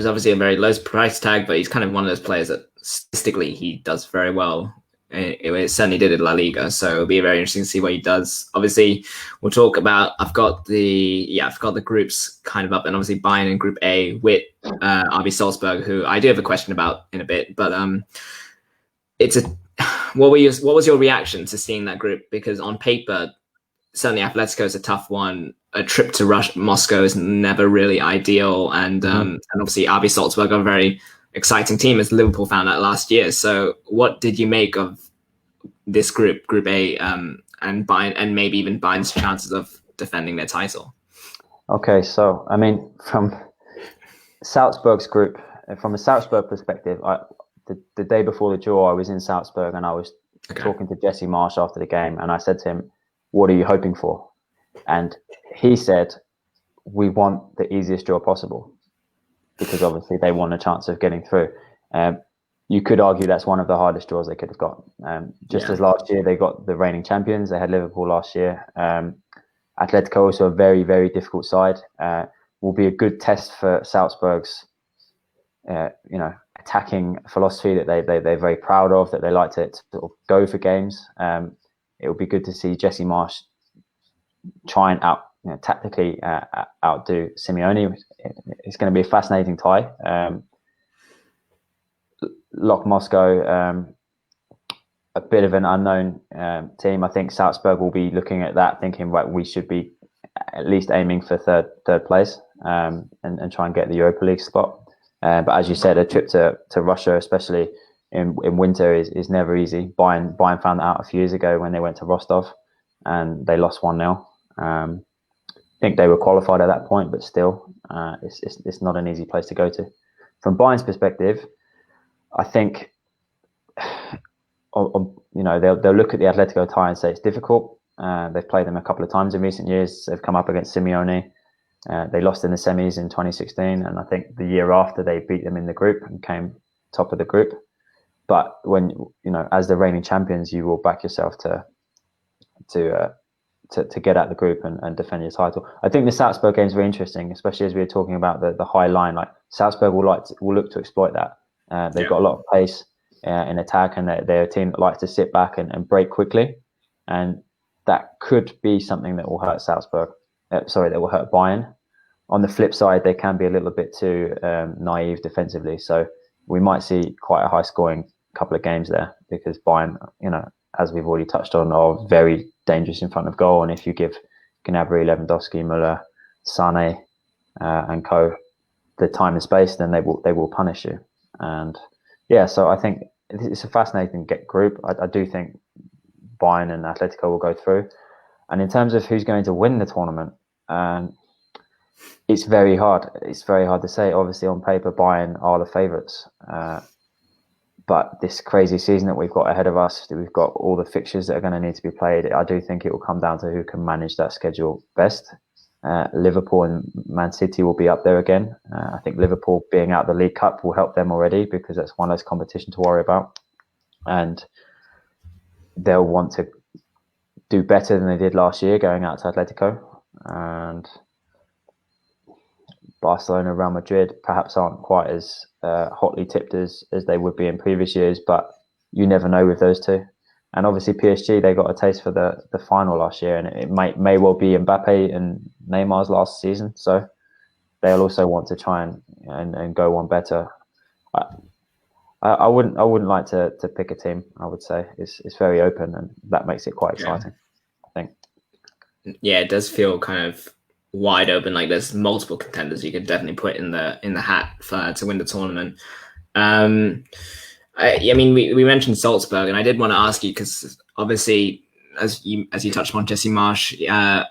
obviously a very low price tag, but he's kind of one of those players that statistically he does very well. It certainly did in La Liga, so it'll be very interesting to see what he does. Obviously, we'll talk about. I've got the groups kind of up, and obviously Bayern in Group A with RB Salzburg, who I do have a question about in a bit. But what was your reaction to seeing that group? Because on paper, certainly Atletico is a tough one. A trip to Moscow is never really ideal, and obviously RB Salzburg are a very exciting team, as Liverpool found out last year. So, what did you make of this Group A, and Bayern, and maybe even Bayern's chances of defending their title? Okay, so I mean, from Salzburg's group, from a Salzburg perspective, the day before the draw, I was in Salzburg and I was talking to Jesse Marsch after the game, and I said to him, "What are you hoping for?" And he said, "We want the easiest draw possible," because obviously they want a chance of getting through. You could argue that's one of the hardest draws they could have got. As last year, they got the reigning champions. They had Liverpool last year. Atletico, also a very, very difficult side. Will be a good test for Salzburg's, attacking philosophy that they're very proud of, that they like to go for games. It will be good to see Jesse Marsch try and tactically outdo Simeone. It's going to be a fascinating tie. Lok Moscow, a bit of an unknown team. I think Salzburg will be looking at that, thinking, right, we should be at least aiming for third place, and try and get the Europa League spot. But as you said, a trip to Russia, especially in winter, is never easy. Bayern found that out a few years ago when they went to Rostov and they lost 1-0. I think they were qualified at that point, but still, it's not an easy place to go to. From Bayern's perspective, I think they'll look at the Atletico tie and say it's difficult. They've played them a couple of times in recent years. They've come up against Simeone. They lost in the semis in 2016, and I think the year after they beat them in the group and came top of the group. But when as the reigning champions, you will back yourself to get out the group and defend your title. I think the Salzburg game is very interesting, especially as we were talking about the high line. Like Salzburg will look to exploit that. They've got a lot of pace in attack, and they're a team that likes to sit back and break quickly, and that could be something that will hurt Salzburg. That will hurt Bayern. On the flip side, they can be a little bit too naive defensively, so we might see quite a high-scoring couple of games there, because Bayern, as we've already touched on, are very dangerous in front of goal. And if you give Gnabry, Lewandowski, Müller, Sané, and co the time and space, then they will punish you. And yeah, so I think it's a fascinating group. I do think Bayern and Atletico will go through. And in terms of who's going to win the tournament, it's very hard. It's very hard to say. Obviously, on paper, Bayern are the favourites. But this crazy season that we've got ahead of us, we've got all the fixtures that are going to need to be played. I do think it will come down to who can manage that schedule best. Liverpool and Man City will be up there again. I think Liverpool being out of the League Cup will help them already, because that's one less competition to worry about. And they'll want to do better than they did last year going out to Atletico. And Barcelona, Real Madrid perhaps aren't quite as hotly tipped as they would be in previous years, but you never know with those two. And obviously PSG, they got a taste for the final last year, and it may well be Mbappe and Neymar's last season, so they'll also want to try and go one better. I wouldn't like to pick a team. I would say it's very open, and that makes it quite exciting. I think. Yeah, it does feel kind of wide open. Like there's multiple contenders you could definitely put in the hat to win the tournament. I mean, we mentioned Salzburg, and I did want to ask you, because obviously, as you touched on, Jesse Marsch,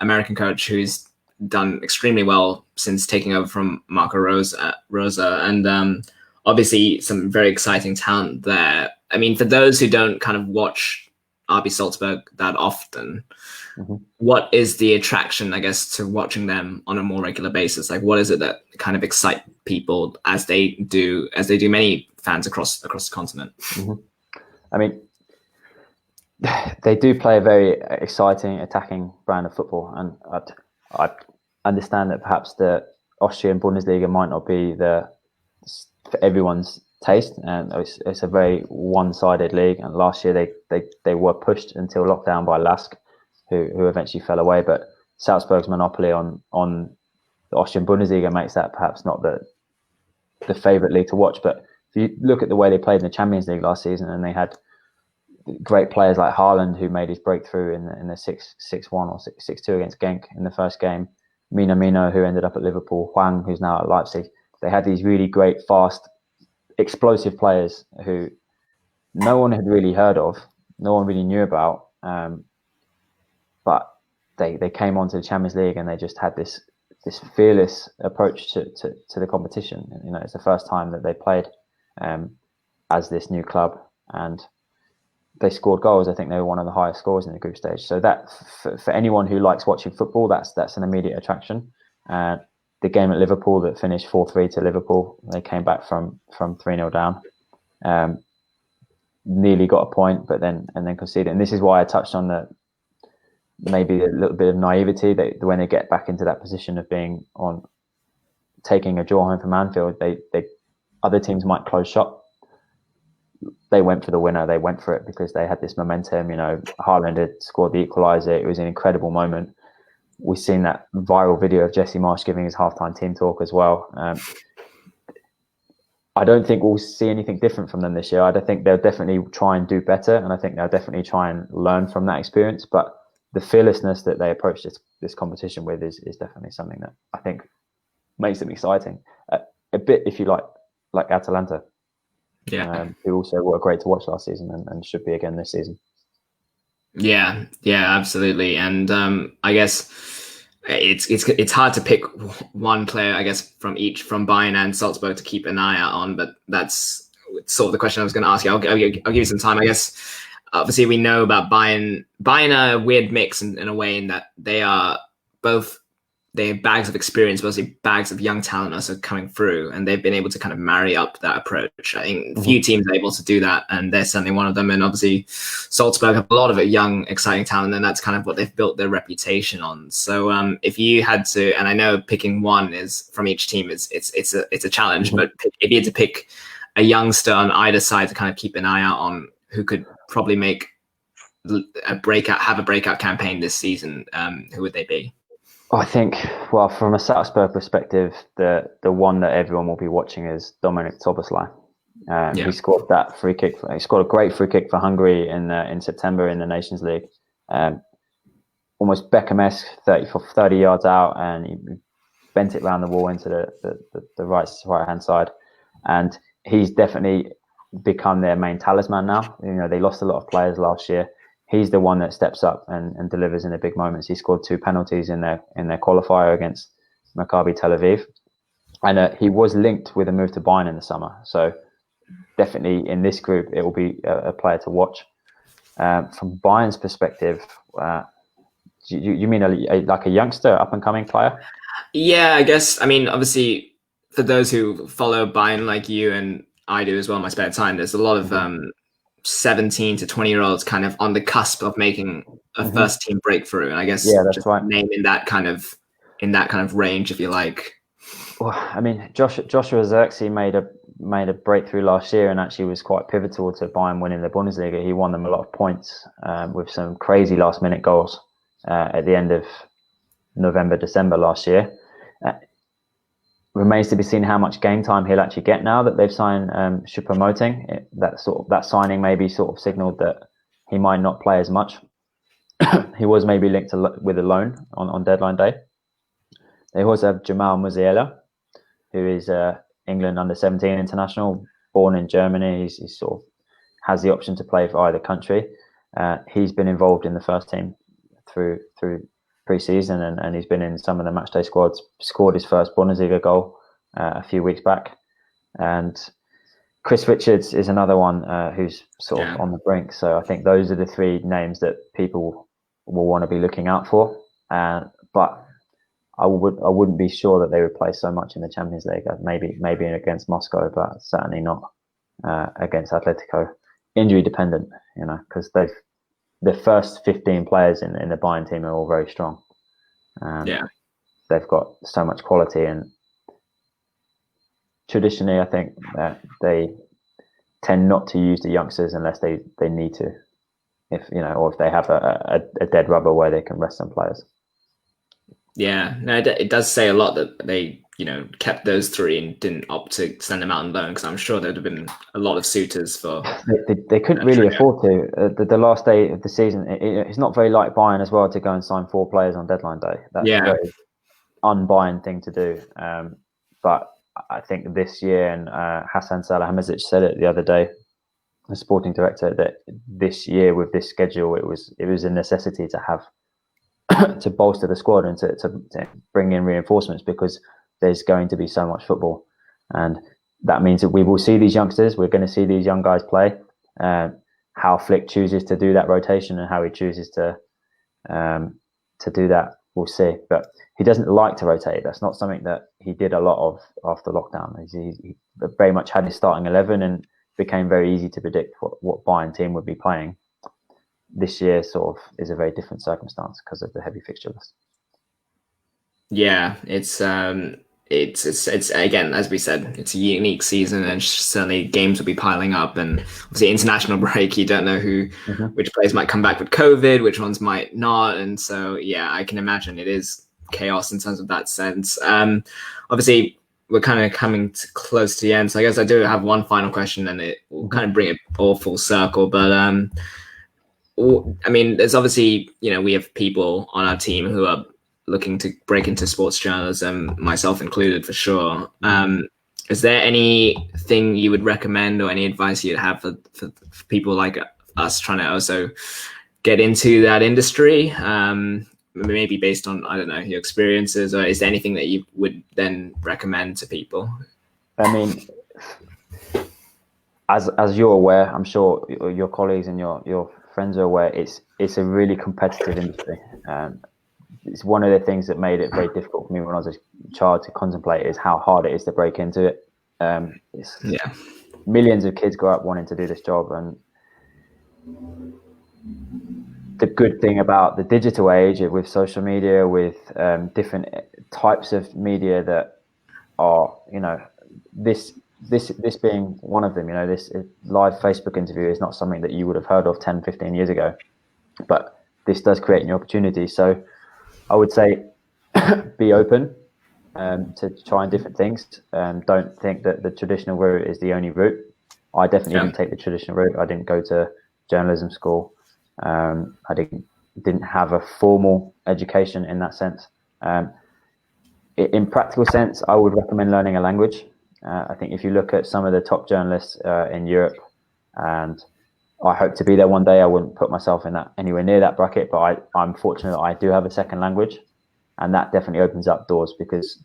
American coach who's done extremely well since taking over from Marco Rosa, and obviously some very exciting talent there. I mean, for those who don't kind of watch RB Salzburg that often, what is the attraction, I guess, to watching them on a more regular basis? Like, what is it that kind of excite people as they do many fans across the continent? I mean, they do play a very exciting, attacking brand of football, and I understand that perhaps the Austrian Bundesliga might not be for everyone's taste, and it's a very one-sided league. And last year they were pushed until lockdown by Lask, who eventually fell away. But Salzburg's monopoly on the Austrian Bundesliga makes that perhaps not the favourite league to watch. But if you look at the way they played in the Champions League last season, and they had great players like Haaland, who made his breakthrough in the 6-1 or 6-2 against Genk in the first game, Minamino, who ended up at Liverpool, Hwang, who's now at Leipzig. They had these really great, fast, explosive players who no one had really heard of, no one really knew about. But they came onto the Champions League, and they just had this fearless approach to the competition. You know, it's the first time that they played as this new club, and they scored goals. I think they were one of the highest scorers in the group stage. So that for anyone who likes watching football, that's an immediate attraction. The game at Liverpool that finished 4-3 to Liverpool, they came back from 3-0 down, nearly got a point, but then conceded. And this is why I touched on maybe a little bit of naivety, that when they get back into that position of being taking a draw home from Anfield, they other teams might close shop. They went for the winner. They went for it because they had this momentum. You know, Haaland had scored the equaliser. It was an incredible moment. We've seen that viral video of Jesse Marsch giving his halftime team talk as well. I don't think we'll see anything different from them this year. I think they'll definitely try and do better, and I think they'll definitely try and learn from that experience. But the fearlessness that they approach this competition with is definitely something that I think makes them exciting. A bit, if you like Atalanta, who also were great to watch last season and should be again this season. Yeah, absolutely. And I guess it's hard to pick one player, I guess, from Bayern and Salzburg to keep an eye out on. But that's sort of the question I was going to ask you. I'll give you some time, I guess. Obviously, we know about Bayern. Bayern are a weird mix in a way, in that they have bags of experience, but also bags of young talent also coming through, and they've been able to kind of marry up that approach. I think few teams are able to do that, and they're certainly one of them. And obviously, Salzburg have a lot of young, exciting talent, and that's kind of what they've built their reputation on. So, if you had to, and I know picking one is from each team it's a challenge, but if you had to pick a youngster on either side to kind of keep an eye out on, who could probably have a breakout campaign this season, who would they be? I think, well, from a Salzburg perspective, the one that everyone will be watching is Dominik Szoboszlai. He scored that free kick. He scored a great free kick for Hungary in September in the Nations League. Almost Beckham-esque, 30 yards out, and he bent it around the wall into the right hand side, and he's definitely become their main talisman now. They lost a lot of players last year. He's the one that steps up and delivers in the big moments. He scored 2 penalties in their qualifier against Maccabi Tel Aviv, and he was linked with a move to Bayern in the summer. So definitely in this group, it will be a player to watch. From Bayern's perspective, you mean like a youngster, up and coming player? Yeah, I guess. I mean, obviously, for those who follow Bayern like you and I do as well in my spare time, there's a lot of 17 to 20-year-olds kind of on the cusp of making a first team breakthrough. And I guess that's right. Name in that kind of range, if you like. Well, I mean, Joshua Zirkzee made a breakthrough last year and actually was quite pivotal to Bayern winning the Bundesliga. He won them a lot of points with some crazy last-minute goals at the end of November, December last year. Remains to be seen how much game time he'll actually get now that they've signed Choupo-Moting. That signing maybe sort of signaled that he might not play as much. He was maybe linked with a loan on deadline day. They also have Jamal Musiala, who is England under-17 international, born in Germany. He sort of has the option to play for either country. He's been involved in the first team through pre-season, and he's been in some of the matchday squads. Scored his first Bundesliga goal a few weeks back. And Chris Richards is another one who's sort of on the brink. So I think those are the 3 names that people will want to be looking out for. But I wouldn't be sure that they would play so much in the Champions League. Maybe against Moscow, but certainly not against Atletico. Injury dependent, because the first 15 players in the Bayern team are all very strong. They've got so much quality, and traditionally, I think that they tend not to use the youngsters unless they need to, or if they have a dead rubber where they can rest some players. Yeah, no, it does say a lot that they, kept those 3 and didn't opt to send them out on loan, because I'm sure there'd have been a lot of suitors for. They couldn't really afford to. The last day of the season, it's not very like Bayern as well to go and sign 4 players on deadline day. That's a very un-Bayern thing to do. But I think this year, and Hassan Salihamidzic said it the other day, the sporting director, that this year with this schedule, it was a necessity to have to bolster the squad and to bring in reinforcements, because there's going to be so much football, and that means that we will see these youngsters. We're going to see these young guys play. How Flick chooses to do that rotation and how he chooses to do that, we'll see. But he doesn't like to rotate. That's not something that he did a lot of after lockdown. He very much had his starting 11, and became very easy to predict what Bayern team would be playing. This year sort of is a very different circumstance because of the heavy fixture list. Yeah, it's again, as we said, it's a unique season, and certainly games will be piling up. And obviously, international break, you don't know which players might come back with COVID, which ones might not, and so I can imagine it is chaos in terms of that sense. Obviously, we're kind of coming close to the end, so I guess I do have one final question, and it will kind of bring it all full circle. But I mean, there's obviously we have people on our team who are looking to break into sports journalism, myself included, for sure. Is there anything you would recommend, or any advice you'd have for people like us trying to also get into that industry? Maybe based on, I don't know, your experiences, or is there anything that you would then recommend to people? I mean, as you're aware, I'm sure your colleagues and your friends are aware, it's a really competitive industry. It's one of the things that made it very difficult for me when I was a child to contemplate, is how hard it is to break into it. Millions of kids grow up wanting to do this job, and the good thing about the digital age, with social media, with different types of media that are, this being one of them, this live Facebook interview is not something that you would have heard of 10, 15 years ago, but this does create new opportunities. So I would say be open to trying different things. Don't think that the traditional route is the only route. I definitely didn't take the traditional route. I didn't go to journalism school. I didn't have a formal education in that sense. in practical sense, I would recommend learning a language. I think if you look at some of the top journalists in Europe, and I hope to be there one day, I wouldn't put myself in that anywhere near that bracket, but I'm fortunate that I do have a second language, and that definitely opens up doors, because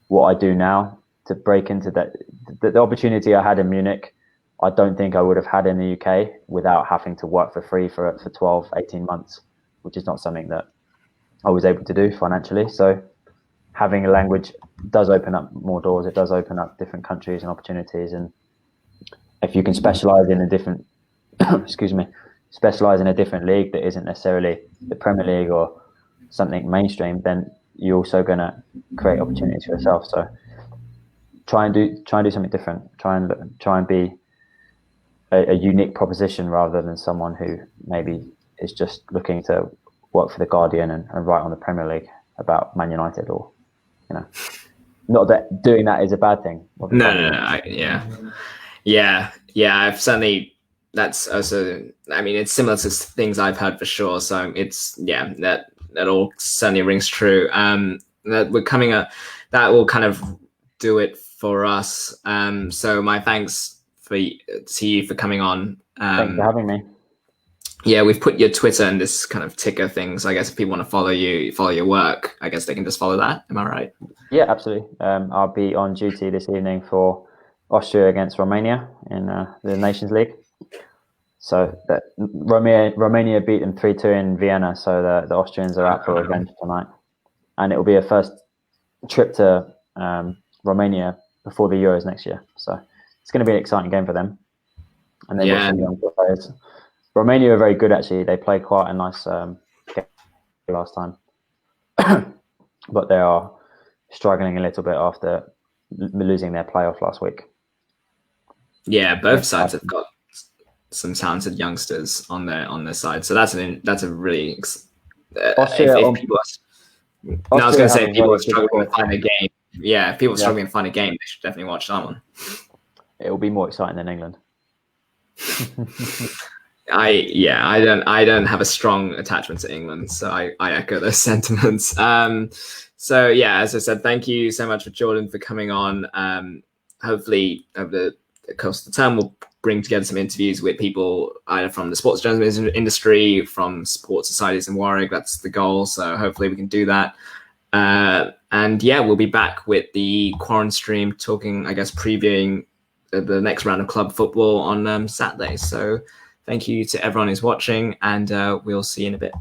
what I do now to break into that, the opportunity I had in Munich, I don't think I would have had in the UK without having to work for free for 12, 18 months, which is not something that I was able to do financially. So having a language does open up more doors. It does open up different countries and opportunities. And if you can specialize in a different, specialize in a different league that isn't necessarily the Premier League or something mainstream, then you're also going to create opportunities for yourself. So try and do something different. Try and be a unique proposition rather than someone who maybe is just looking to work for the Guardian and write on the Premier League about Man United, or not that doing that is a bad thing. No. Yeah. I've certainly. That's also. I mean, it's similar to things I've heard for sure. So it's that all certainly rings true. That we're coming up. That will kind of do it for us. So my thanks to you for coming on. Thanks for having me. Yeah, we've put your Twitter and this kind of ticker thing. So I guess if people want to follow your work, I guess they can just follow that. Am I right? Yeah, absolutely. I'll be on duty this evening for Austria against Romania in the Nations League. So that Romania beat them 3-2 in Vienna. So the Austrians are out for revenge tonight. And it will be a first trip to Romania before the Euros next year. So it's going to be an exciting game for them. And they've got some young players. Romania are very good, actually. They played quite a nice game last time. But they are struggling a little bit after losing their playoff last week. Yeah, both sides have got some talented youngsters on their side. So that's a really... Austria, if people are, I was going to say, if people are struggling to find a game. Yeah, if people are struggling to find a game, they should definitely watch that one. It will be more exciting than England. I don't have a strong attachment to England, so I echo those sentiments. So yeah, as I said, thank you so much for Jordan for coming on. Hopefully over the course of the term, we'll bring together some interviews with people either from the sports journalism industry, from sports societies in Warwick. That's the goal. So hopefully we can do that. And yeah, we'll be back with the Quarren stream talking, I guess, previewing the next round of club football on Saturday. So thank you to everyone who's watching, and we'll see you in a bit.